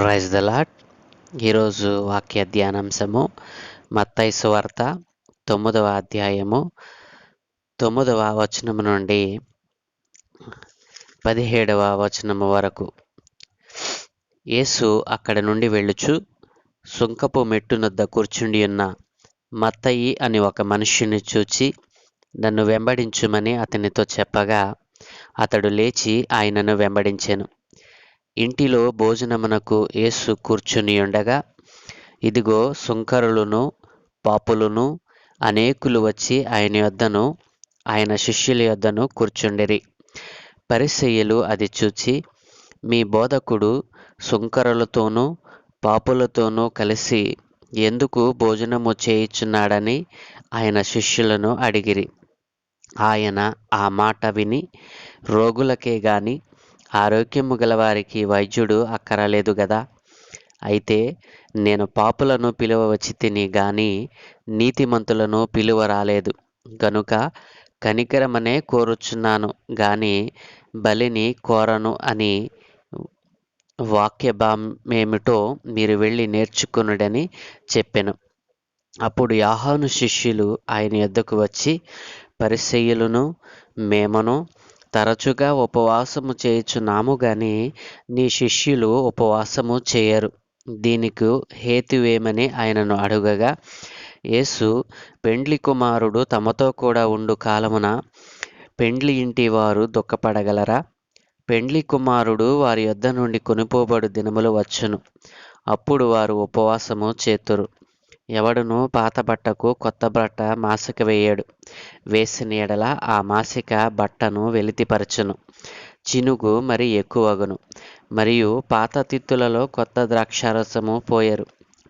Praise the lord. ఈరోజు వాక్య ధ్యానాంశము మత్తయి సువార్త 9వ అధ్యాయము 9వ వచనము నుండి 17వ వచనము వరకు. యేసు అక్కడ నుండి వెళ్ళుచు సుంకపు మెట్టునొద్ద కూర్చుండి ఉన్న మత్తయి అని ఒక మనుష్యుని చూచి, నన్ను వెంబడించుమని అతనితో చెప్పగా, అతడు లేచి ఆయనను వెంబడించెను. ఇంటిలో భోజనమునకు యేసు కూర్చుని ఉండగా, ఇదిగో సుంకరులను పాపులను అనేకులు వచ్చి ఆయన యొద్దను ఆయన శిష్యుల యొద్దను కూర్చుండిరి. పరిసయ్యులు అది చూచి, మీ బోధకుడు సుంకరులతోనూ పాపులతోనూ కలిసి ఎందుకు భోజనము చేయుచున్నాడని ఆయన శిష్యులను అడిగిరి. ఆయన ఆ మాట విని, రోగులకే గాని ఆరోగ్యము గలవారికి వైద్యుడు అక్కరలేదు గదా, అయితే నేను పాపులను పిలువవచ్చి తిని గాని నీతిమంతులను పిలువ రాలేదు. గనుక కనికరమనే కోరుచున్నాను గాని బలిని కోరను అని వాక్యభావమేమిటో మీరు వెళ్ళి నేర్చుకొనుడని చెప్పెను. అప్పుడు యోహాను శిష్యులు ఆయన యొద్దకు వచ్చి, పరిసయ్యులను మేమును తరచుగా ఉపవాసము చేయుచున్నాము గాని నీ శిష్యులు ఉపవాసము చేయరు, దీనికి హేతువేమని ఆయనను అడుగగా, యేసు, పెండ్లి కుమారుడు తమతో కూడా ఉండు కాలమున పెండ్లి ఇంటి వారు దుఃఖపడగలరా? పెండ్లి కుమారుడు వారి యొద్ద నుండి కొనిపోబడు దినములు వచ్చును, అప్పుడు వారు ఉపవాసము చేతురు. ఎవడును పాత బట్టకు కొత్త బట్ట మాసిక వేయడు, వేసిన ఎడల ఆ మాసిక బట్టను వెలితిపరచును, చినుగు మరి ఎక్కువగును. మరియు పాత తిత్తులలో కొత్త ద్రాక్షారసము పోయరు,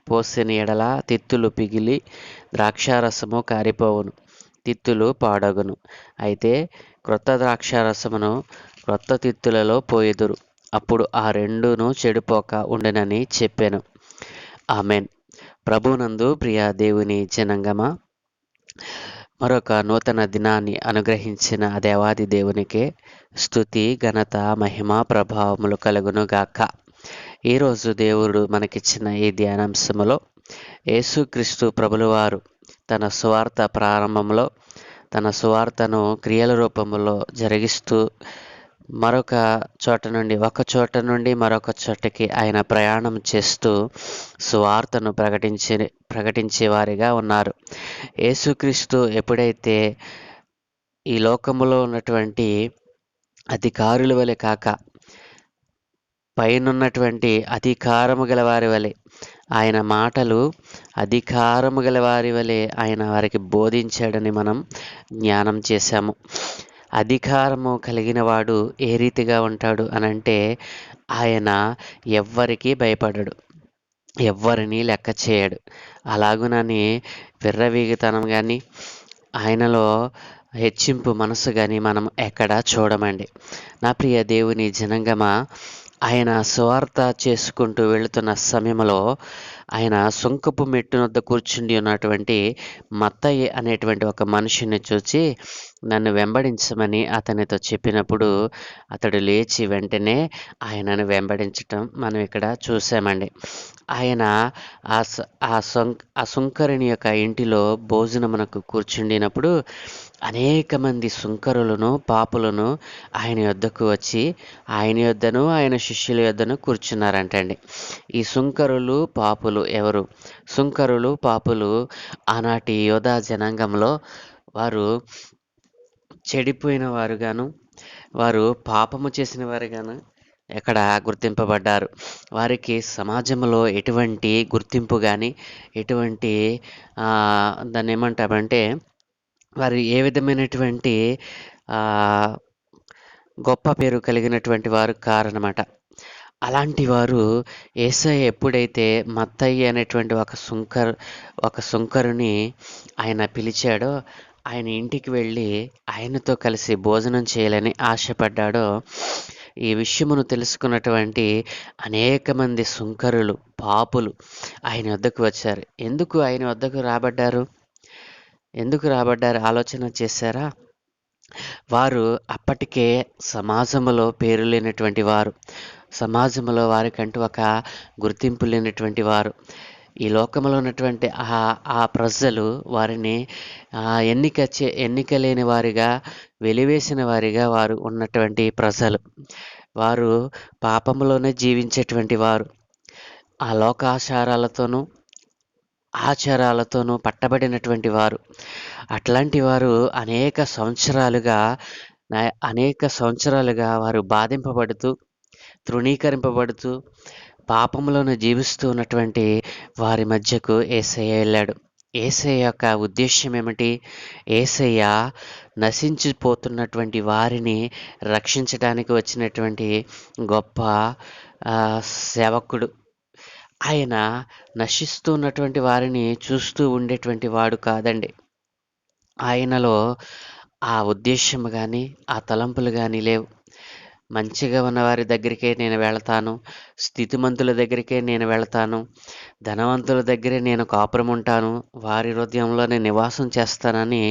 పోసిన ఎడల తిత్తులు పిగిలి ద్రాక్షారసము కారిపోవును, తిత్తులు పాడగును. అయితే క్రొత్త ద్రాక్షారసమును క్రొత్త తిత్తులలో పోయెదురు, అప్పుడు ఆ రెండును చెడిపోక ఉండునని చెప్పెను. ఆమెన్. ప్రభునందు ప్రియ దేవుని జనంగమా, మరొక నూతన దినాన్ని అనుగ్రహించిన దేవాది దేవునికే స్తుతి, ఘనత, మహిమ, ప్రభావములు కలుగును గాక. ఈరోజు దేవుడు మనకిచ్చిన ఈ ధ్యానాంశములో యేసుక్రీస్తు ప్రభుల వారు తన సువార్త ప్రారంభంలో తన సువార్తను క్రియల రూపంలో జరిగిస్తూ మరొక చోట నుండి మరొక చోటకి ఆయన ప్రయాణం చేస్తూ సువార్తను ప్రకటించేవారిగా ఉన్నారు. యేసుక్రీస్తు ఎప్పుడైతే ఈ లోకములో ఉన్నటువంటి అధికారుల వలె కాక పైనున్నటువంటి అధికారము గల వారి వలె ఆయన మాటలు అధికారము గల వారి వలె ఆయన వారికి బోధించాడని మనం జ్ఞానం చేశాము. అధికారము కలిగిన వాడు ఏ రీతిగా ఉంటాడు అనంటే, ఆయన ఎవ్వరికీ భయపడడు, ఎవ్వరిని లెక్క చేయడు. అలాగునని విర్రవీగితనం కానీ ఆయనలో హెచ్చింపు మనసు కానీ మనం ఎక్కడా చూడమండి. నా ప్రియ దేవుని జనంగమా, ఆయన సువార్త చేసుకుంటూ వెళుతున్న సమయంలో ఆయన సుంకపు మెట్టునొద్ద కూర్చుండి ఉన్నటువంటి మత్తయి అనేటువంటి ఒక మనిషిని చూచి, నన్ను వెంబడించమని అతనితో చెప్పినప్పుడు అతడు లేచి వెంటనే ఆయనను వెంబడించటం మనం ఇక్కడ చూసామండి. ఆయన ఆ సుంకరుని యొక్క ఇంటిలో భోజనమునకు కూర్చుండినప్పుడు అనేక మంది సుంకరులను పాపులను ఆయన యొద్దకు వచ్చి ఆయన యొద్దను ఆయన శిష్యుల యొద్దను కూర్చున్నారంటండి. ఈ సుంకరులు పాపులు ఎవరు? సుంకరులు పాపులు ఆనాటి యోధా జనాంగంలో వారు చెడిపోయిన వారుగాను, వారు పాపము చేసిన వారుగాను ఎక్కడ గుర్తింపబడ్డారు. వారికి సమాజంలో ఎటువంటి గుర్తింపు కానీ ఎటువంటి దాన్ని ఏమంటామంటే వారు ఏ విధమైనటువంటి గొప్ప పేరు కలిగినటువంటి వారు కారనమాట. అలాంటి వారు యేసయ్య ఎప్పుడైతే మత్తయి అనేటువంటి ఒక సుంకరుని ఆయన పిలిచాడో, ఆయన ఇంటికి వెళ్ళి ఆయనతో కలిసి భోజనం చేయాలని ఆశపడ్డాడో, ఈ విషయమును తెలుసుకున్నటువంటి అనేక మంది సుంకరులు పాపులు ఆయన వద్దకు వచ్చారు. ఎందుకు ఆయన వద్దకు రాబడ్డారు ఆలోచన చేశారా? వారు అప్పటికే సమాజంలో పేరు లేనటువంటి వారు, సమాజంలో వారికంటూ ఒక గుర్తింపు లేనటువంటి వారు. ఈ లోకంలో ఉన్నటువంటి ఆ ప్రజలు వారిని ఎన్నిక లేని వారిగా, వెలివేసిన వారిగా వారు ఉన్నటువంటి ప్రజలు. వారు పాపములోనే జీవించేటువంటి వారు. ఆ లోకాచారాలతోనూ, ఆచారాలతోనూ పట్టబడినటువంటి వారు. అట్లాంటి వారు అనేక సంవత్సరాలుగా వారు బాధింపబడుతూ, తృణీకరింపబడుతూ, పాపంలోను జీవిస్తూ ఉన్నటువంటి వారి మధ్యకు యేసయ్య వెళ్ళాడు. యేసయ్య యొక్క ఉద్దేశ్యం ఏమిటి? యేసయ్య నశించిపోతున్నటువంటి వారిని రక్షించడానికి వచ్చినటువంటి గొప్ప సేవకుడు. ఆయన నశిస్తూ ఉన్నటువంటి వారిని చూస్తూ ఉండేటువంటి వాడు కాదండి. ఆయనలో ఆ ఉద్దేశ్యం గానీ, ఆ తలంపులు గానీ లేవు. మంచిగా ఉన్నవారి దగ్గరికే నేను వెళతాను, స్థితిమంతుల దగ్గరికే నేను వెళతాను, ధనవంతుల దగ్గరే నేను కాపురం ఉంటాను, వారి హృదయంలో నేను నివాసం చేస్తానని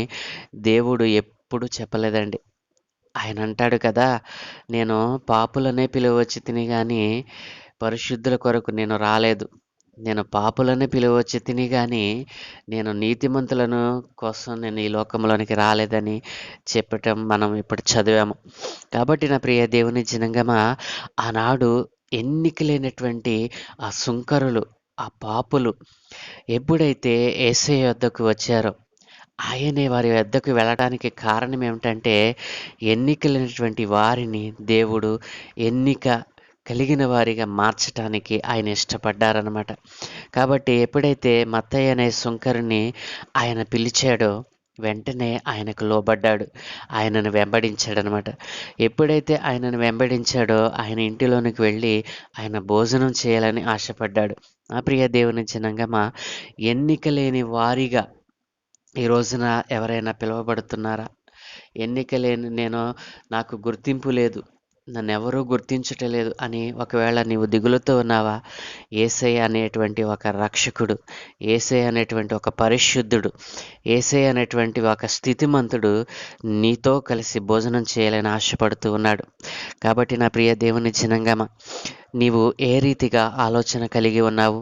దేవుడు ఎప్పుడూ చెప్పలేదండి. ఆయన అంటాడు కదా, నేను పాపులనే పిలువచ్చి తిని గాని పరిశుద్ధుల కొరకు నేను రాలేదు. నేను పాపులనే పిలువచ్చి తిని గాని నేను నీతిమంతులను కోసం నేను ఈ లోకంలోనికి రాలేదని చెప్పటం మనం ఇప్పుడు చదివాము. కాబట్టి నా ప్రియ దేవుని జనాంగమా, ఆనాడు ఎన్నిక లేనటువంటి ఆ సుంకరులు, ఆ పాపులు ఎప్పుడైతే యేసయ్య యొద్దకు వచ్చారో, ఆయనే వారి వద్దకు వెళ్ళడానికి కారణం ఏమిటంటే, ఎన్నిక లేనటువంటి వారిని దేవుడు ఎన్నిక కలిగిన వారిగా మార్చటానికి ఆయన ఇష్టపడ్డారనమాట. కాబట్టి ఎప్పుడైతే మత్తయి అనే సుంకరుని ఆయన పిలిచాడో, వెంటనే ఆయనకు లోబడ్డాడు. ఆయనను వెంబడించాడనమాట. ఎప్పుడైతే ఆయనను వెంబడించాడో, ఆయన ఇంటిలోనికి వెళ్ళి ఆయన భోజనం చేయాలని ఆశపడ్డాడు. ఆ ప్రియ దేవుని జనాంగమా, ఎన్నిక లేని వారిగా ఈ రోజున ఎవరైనా పిలువబడుతున్నారా? నాకు గుర్తింపు లేదు, నన్నెవరూ గుర్తించటం లేదు అని ఒకవేళ నీవు దిగులుతో ఉన్నావా? యేసయ్య అనేటువంటి ఒక రక్షకుడు, యేసయ్య అనేటువంటి ఒక పరిశుద్ధుడు, యేసయ్య అనేటువంటి ఒక స్థితిమంతుడు నీతో కలిసి భోజనం చేయాలని ఆశపడుతూ ఉన్నాడు. కాబట్టి నా ప్రియ దేవుని జనాంగమా, నీవు ఏ రీతిగా ఆలోచన కలిగి ఉన్నావు?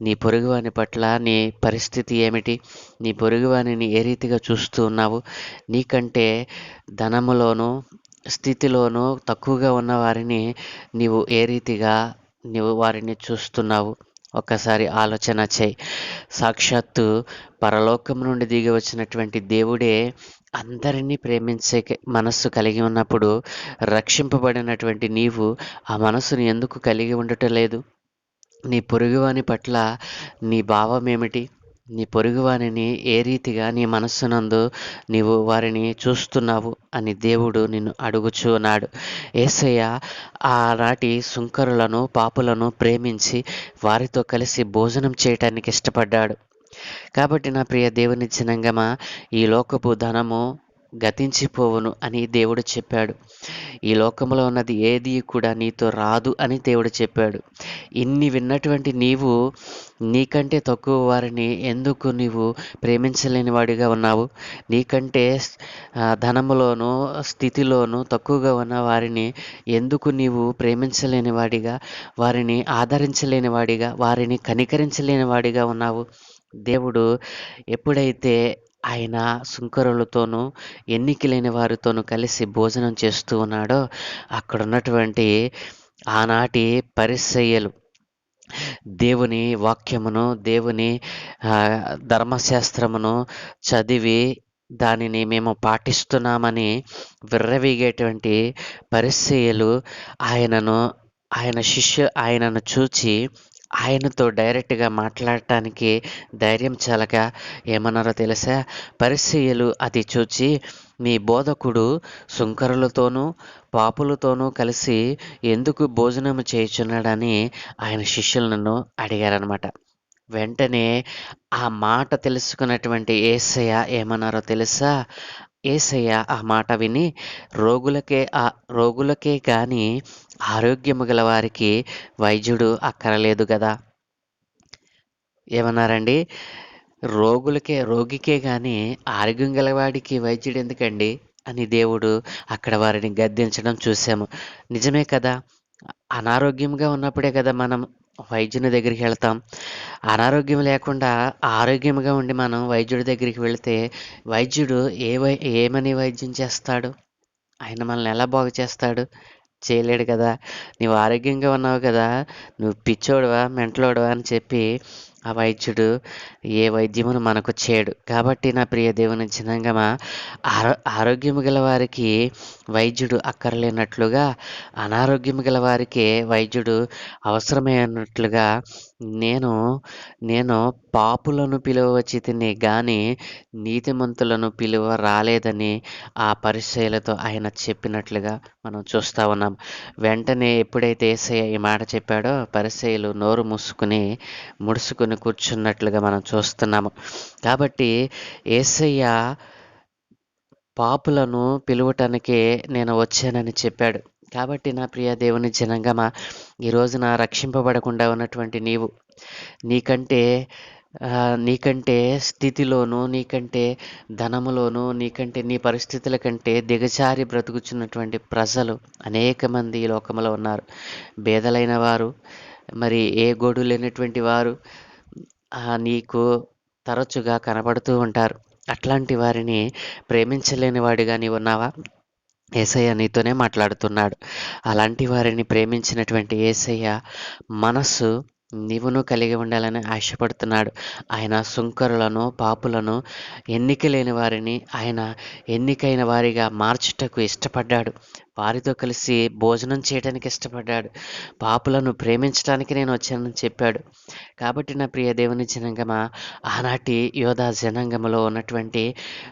నీ పొరుగువాని పట్ల నీ పరిస్థితి ఏమిటి? నీ పొరుగువానిని ఏ రీతిగా చూస్తూ ఉన్నావు? నీకంటే ధనములోనూ, స్థితిలోనూ తక్కువగా ఉన్న వారిని నీవు వారిని చూస్తున్నావు? ఒక్కసారి ఆలోచన చేయి. సాక్షాత్తు పరలోకం నుండి దిగి వచ్చినటువంటి దేవుడే అందరినీ ప్రేమించే మనస్సు కలిగి ఉన్నప్పుడు, రక్షింపబడినటువంటి నీవు ఆ మనస్సును ఎందుకు కలిగి ఉండటం లేదు? నీ పొరుగువాని పట్ల నీ భావం ఏమిటి? నీ పొరుగువానిని ఏ రీతిగా నీ మనస్సునందు నీవు వారిని చూస్తున్నావు అని దేవుడు నిన్ను అడుగుచూ ఉన్నాడు. యేసయ్య ఆనాటి సుంకరులను, పాపులను ప్రేమించి వారితో కలిసి భోజనం చేయటానికి ఇష్టపడ్డాడు. కాబట్టి నా ప్రియ దేవుని జనాంగమా, ఈ లోకపు ధనము గతించిపోవును అని దేవుడు చెప్పాడు. ఈ లోకంలో ఉన్నది ఏది కూడా నీతో రాదు అని దేవుడు చెప్పాడు. ఇన్ని విన్నటువంటి నీవు నీకంటే తక్కువ వారిని ఎందుకు నీవు ప్రేమించలేని వాడిగా ఉన్నావు? నీకంటే ధనములోనూ, స్థితిలోనూ తక్కువగా ఉన్న వారిని ఎందుకు నీవు ప్రేమించలేని వాడిగా, వారిని ఆదరించలేని వాడిగా, వారిని కనికరించలేని వాడిగా ఉన్నావు? దేవుడు ఎప్పుడైతే ఆయన సుంకరులతోనూ, ఎన్నిక లేని వారితోనూ కలిసి భోజనం చేస్తూ ఉన్నాడో, అక్కడున్నటువంటి ఆనాటి పరిసయ్యులు దేవుని వాక్యమును, దేవుని ధర్మశాస్త్రమును చదివి దానిని మేము పాటిస్తున్నామని విర్రవీగేటువంటి పరిసయ్యులు ఆయనను చూచి ఆయనతో డైరెక్ట్గా మాట్లాడటానికి ధైర్యం చాలక ఏమన్నారో తెలుసా? పరిసయ్యులు అది చూచి, మీ బోధకుడు సుంకరులతోనూ, పాపులతోనూ కలిసి ఎందుకు భోజనం చేయుచున్నాడని ఆయన శిష్యులను అడిగారనమాట. వెంటనే ఆ మాట తెలుసుకున్నటువంటి యేసయ్య ఏమన్నారో తెలుసా? యేసయ్య ఆ మాట విని, రోగులకే కానీ ఆరోగ్యము గల వారికి వైద్యుడు అక్కరలేదు కదా. ఏమన్నారండి? రోగికే కానీ ఆరోగ్యం గలవాడికి వైద్యుడు ఎందుకండి అని దేవుడు అక్కడ వారిని గద్దించడం చూసాము. నిజమే కదా. అనారోగ్యంగా ఉన్నప్పుడే కదా మనం వైద్యుని దగ్గరికి వెళ్తాం. అనారోగ్యం లేకుండా ఆరోగ్యంగా ఉండి మనం వైద్యుడి దగ్గరికి వెళితే వైద్యుడు ఏమని వైద్యం చేస్తాడు? ఆయన మనల్ని ఎలా బాగు చేస్తాడు? చేయలేడు కదా! "నీవు ఆరోగ్యంగా ఉన్నావు కదా! నువ్వు పిచ్చోడివా? మెంటలోడివా?" అని చెప్పి ఆ వైద్యుడు ఏ వైద్యమును మనకు చేయడు. కాబట్టి నా ప్రియ దేవుని జనాంగమా, ఆరోగ్యము గల వారికి వైద్యుడు అక్కరలేనట్లుగా, అనారోగ్యము గల వారికే వైద్యుడు అవసరమే అన్నట్లుగా నేను నేను పాపులను పిలువవచ్చితిని గాని నీతిమంతులను పిలువ రాలేదని ఆ పరిసయ్యులతో ఆయన చెప్పినట్లుగా మనం చూస్తా ఉన్నాం. వెంటనే ఎప్పుడైతే యేసయ్య ఈ మాట చెప్పాడో పరిసయ్యులు నోరు ముడుసుకొని కూర్చున్నట్లుగా మనం చూస్తున్నాము. కాబట్టి యేసయ్య పాపులను పిలువటానికే నేను వచ్చానని చెప్పాడు. కాబట్టి నా ప్రియ దేవుని జనాంగమా, ఈ రోజున రక్షింపబడకుండా ఉన్నటువంటి నీవు నీకంటే నీకంటే స్థితిలోను, నీకంటే ధనములోను, నీకంటే నీ పరిస్థితుల కంటే దిగజారి బ్రతుకుచున్నటువంటి ప్రజలు అనేక మంది ఈ లోకంలో ఉన్నారు. బేదలైన వారు, మరి ఏ గోడు లేనటువంటి వారు నీకు తరచుగా కనబడుతూ ఉంటారు. అట్లాంటి వారిని ప్రేమించలేని వాడిగా నీవున్నావా? యేసయ్య నీతోనే మాట్లాడుతున్నాడు. అలాంటి వారిని ప్రేమించినటువంటి యేసయ్య మనస్సు నీవును కలిగి ఉండాలని ఆశపడుతున్నాడు. ఆయన సుంకరులను, పాపులను, ఎన్నిక లేని వారిని ఆయన ఎన్నికైన వారిగా మార్చుటకు ఇష్టపడ్డాడు. వారితో కలిసి భోజనం చేయడానికి ఇష్టపడ్డాడు. పాపులను ప్రేమించడానికి నేను వచ్చానని చెప్పాడు. కాబట్టి నా ప్రియ దేవుని జనాంగమా, ఆనాటి యోధా జనాంగములో ఉన్నటువంటి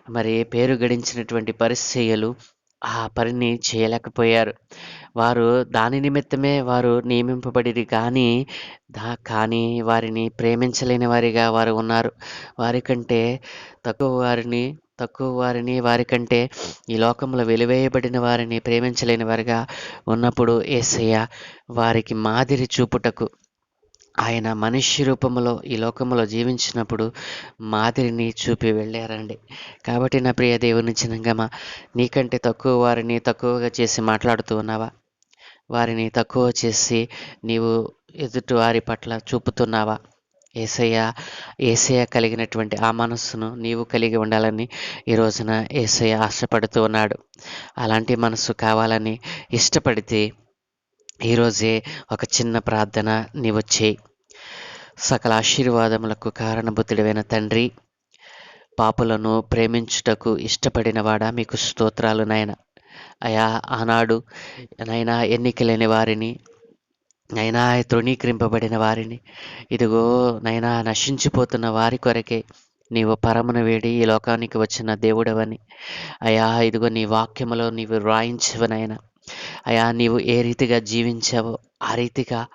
మరి పేరు గడించినటువంటి పరిసయ్యులు ఆ పనిని చేయలేకపోయారు. వారు దాని నిమిత్తమే వారు నియమింపబడిరి కానీ వారిని ప్రేమించలేని వారిగా వారు ఉన్నారు. వారికంటే తక్కువ వారిని వారికంటే ఈ లోకంలో వెలివేయబడిన వారిని ప్రేమించలేని వారిగా ఉన్నప్పుడు యేసయ్య వారికి మాదిరి చూపుటకు ఆయన మనిషి రూపంలో ఈ లోకంలో జీవించినప్పుడు మాదిరిని చూపి వెళ్ళారండి. కాబట్టి నా ప్రియ దేవుని జనాంగమా, నీకంటే తక్కువ వారిని తక్కువగా చేసి మాట్లాడుతూ ఉన్నావా? వారిని తక్కువ చేసి నీవు ఎదుటి వారి పట్ల చూపుతున్నావా? యేసయ్య కలిగినటువంటి ఆ మనస్సును నీవు కలిగి ఉండాలని ఈ రోజున యేసయ్య ఆశపడుతూ ఉన్నాడు. అలాంటి మనస్సు కావాలని ఇష్టపడితే ఈరోజే ఒక చిన్న ప్రార్థన నీవు చేయి. సకల ఆశీర్వాదములకు కారణభూతుడైన తండ్రి, పాపులను ప్రేమించుటకు ఇష్టపడినవాడా, మీకు స్తోత్రాలు నాయన. అయా, ఆనాడు నైనా ఎన్నికలేని వారిని, నైనా తృణీకరింపబడిన వారిని, ఇదిగో నైనా నశించిపోతున్న వారి కొరకే నీవు పరమున వేడి ఈ లోకానికి వచ్చిన దేవుడవని అయా, ఇదిగో నీ వాక్యములో నీవు రాయించవనైనా అయా, నీవు ఏ రీతిగా జీవించావో ఆ రీతిగా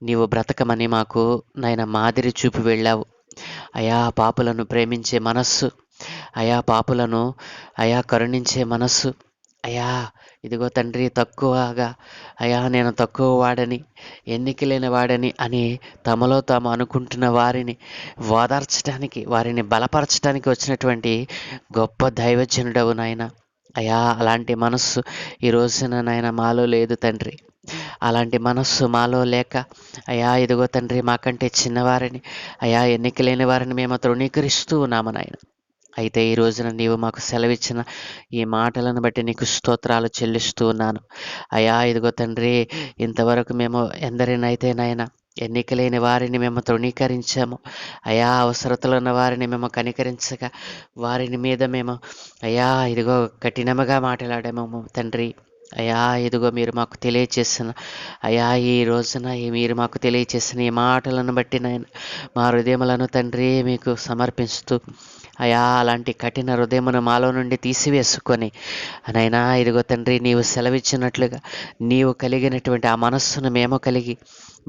నీవు బ్రతకమని మాకు నాయన మాదిరి చూపి వెళ్ళావు. అయా, పాపులను ప్రేమించే మనస్సు, అయా పాపులను అయా కరుణించే మనస్సు, అయా ఇదిగో తండ్రి తక్కువగా అయా నేను తక్కువ వాడని, ఎన్నికలేని వాడని అని తమలో తాము అనుకుంటున్న వారిని ఓదార్చడానికి, వారిని బలపరచడానికి వచ్చినటువంటి గొప్ప దైవజనుడవు నాయన. అయా, అలాంటి మనస్సు ఈ రోజున నాయన మాలో లేదు తండ్రి. అలాంటి మనస్సు మాలో లేక అయా ఇదిగో తండ్రి మాకంటే చిన్నవారిని, అయా ఎన్నికలేని వారిని మేము తృణీకరిస్తూ ఉన్నాము నాయన. అయితే ఈ రోజున నీవు మాకు సెలవిచ్చిన ఈ మాటలను బట్టి నీకు స్తోత్రాలు చెల్లిస్తూ ఉన్నాను. అయా ఇదిగో తండ్రి, ఇంతవరకు మేము ఎందరినైతే నాయన ఎన్నికలేని వారిని మేము తృణీకరించాము, అయా అవసరతలు ఉన్న వారిని మేము కనికరించగా వారిని మీద మేము అయా ఇదిగో కఠినముగా మాట్లాడాము తండ్రి. అయా ఇదిగో మీరు మాకు తెలియచేసిన అయా ఈ రోజున మీరు మాకు తెలియచేసిన ఈ మాటలను బట్టి నాయన మా హృదయములను తండ్రి మీకు సమర్పిస్తూ అయా అలాంటి కఠిన హృదయమును మాలో నుండి తీసివేసుకొని నైనా ఇదిగో తండ్రి నీవు సెలవిచ్చినట్లుగా నీవు కలిగినటువంటి ఆ మనస్సును మేము కలిగి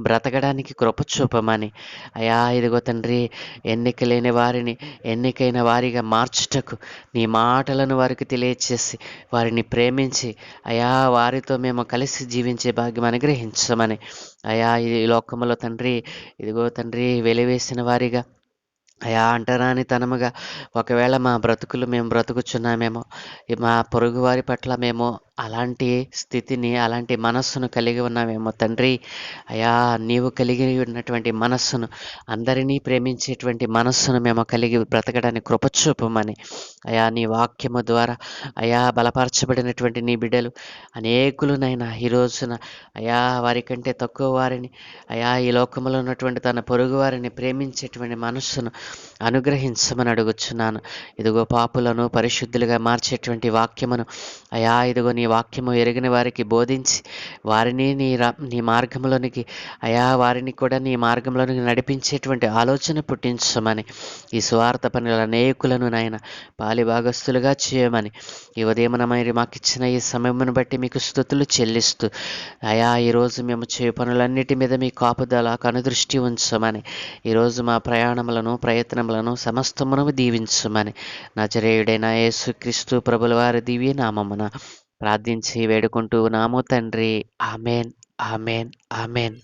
బ్రతకడానికి కృప చూపమని అయా ఇదిగో తండ్రి ఎన్నికలేని వారిని ఎన్నికైన వారిగా మార్చుటకు నీ మాటలను వారికి తెలియచేసి వారిని ప్రేమించి అయా వారితో మేము కలిసి జీవించే భాగ్యం అనుగ్రహించమని అయా ఈ లోకములో తండ్రి ఇదిగో తండ్రి వెలివేసిన వారిగా అయా అంటరానితనముగా ఒకవేళ మా బ్రతుకులు మేము బ్రతుకుచున్నామేమో, మా పొరుగువారి పట్ల మేము అలాంటి స్థితిని, అలాంటి మనస్సును కలిగి ఉన్నామేమో తండ్రి. అయా, నీవు కలిగి ఉన్నటువంటి మనస్సును, అందరినీ ప్రేమించేటువంటి మనస్సును మేము కలిగి బ్రతకడానికి కృప చూపమని, అయా నీ వాక్యము ద్వారా అయా బలపరచబడినటువంటి నీ బిడ్డలు అనేకులునైనా ఈ రోజున అయా వారికంటే తక్కువ వారిని, అయా ఈ లోకంలో ఉన్నటువంటి తన పొరుగు వారిని ప్రేమించేటువంటి మనస్సును అనుగ్రహించమని అడుగుచున్నాను. ఇదిగో పాపులను పరిశుద్ధులుగా మార్చేటువంటి వాక్యమును అయా, ఇదిగో నీ వాక్యము ఎరిగిన వారికి బోధించి వారిని నీ మార్గంలోనికి అయా, వారిని కూడా నీ మార్గంలోనికి నడిపించేటువంటి ఆలోచన పుట్టించమని, ఈ స్వార్థ పనుల అనేకులను నాయన పాలిభాగస్తులుగా చేయమని, ఈ ఉదయమున మరి మాకు ఇచ్చిన ఈ సమయమును బట్టి మీకు స్తుతులు చెల్లిస్తూ అయా, ఈరోజు మేము చేయ పనులన్నిటి మీద మీ కాపుదల కనుదృష్టి ఉంచమని, ఈరోజు మా ప్రయాణములను ప్రయత్నములను సమస్తమును దీవించమని నజరేయుడైన యేసుక్రీస్తు ప్రభుల వారి దివ్య నామమున ప్రార్థించి వేడుకుంటూ నాము తండ్రి. Amen, amen, amen.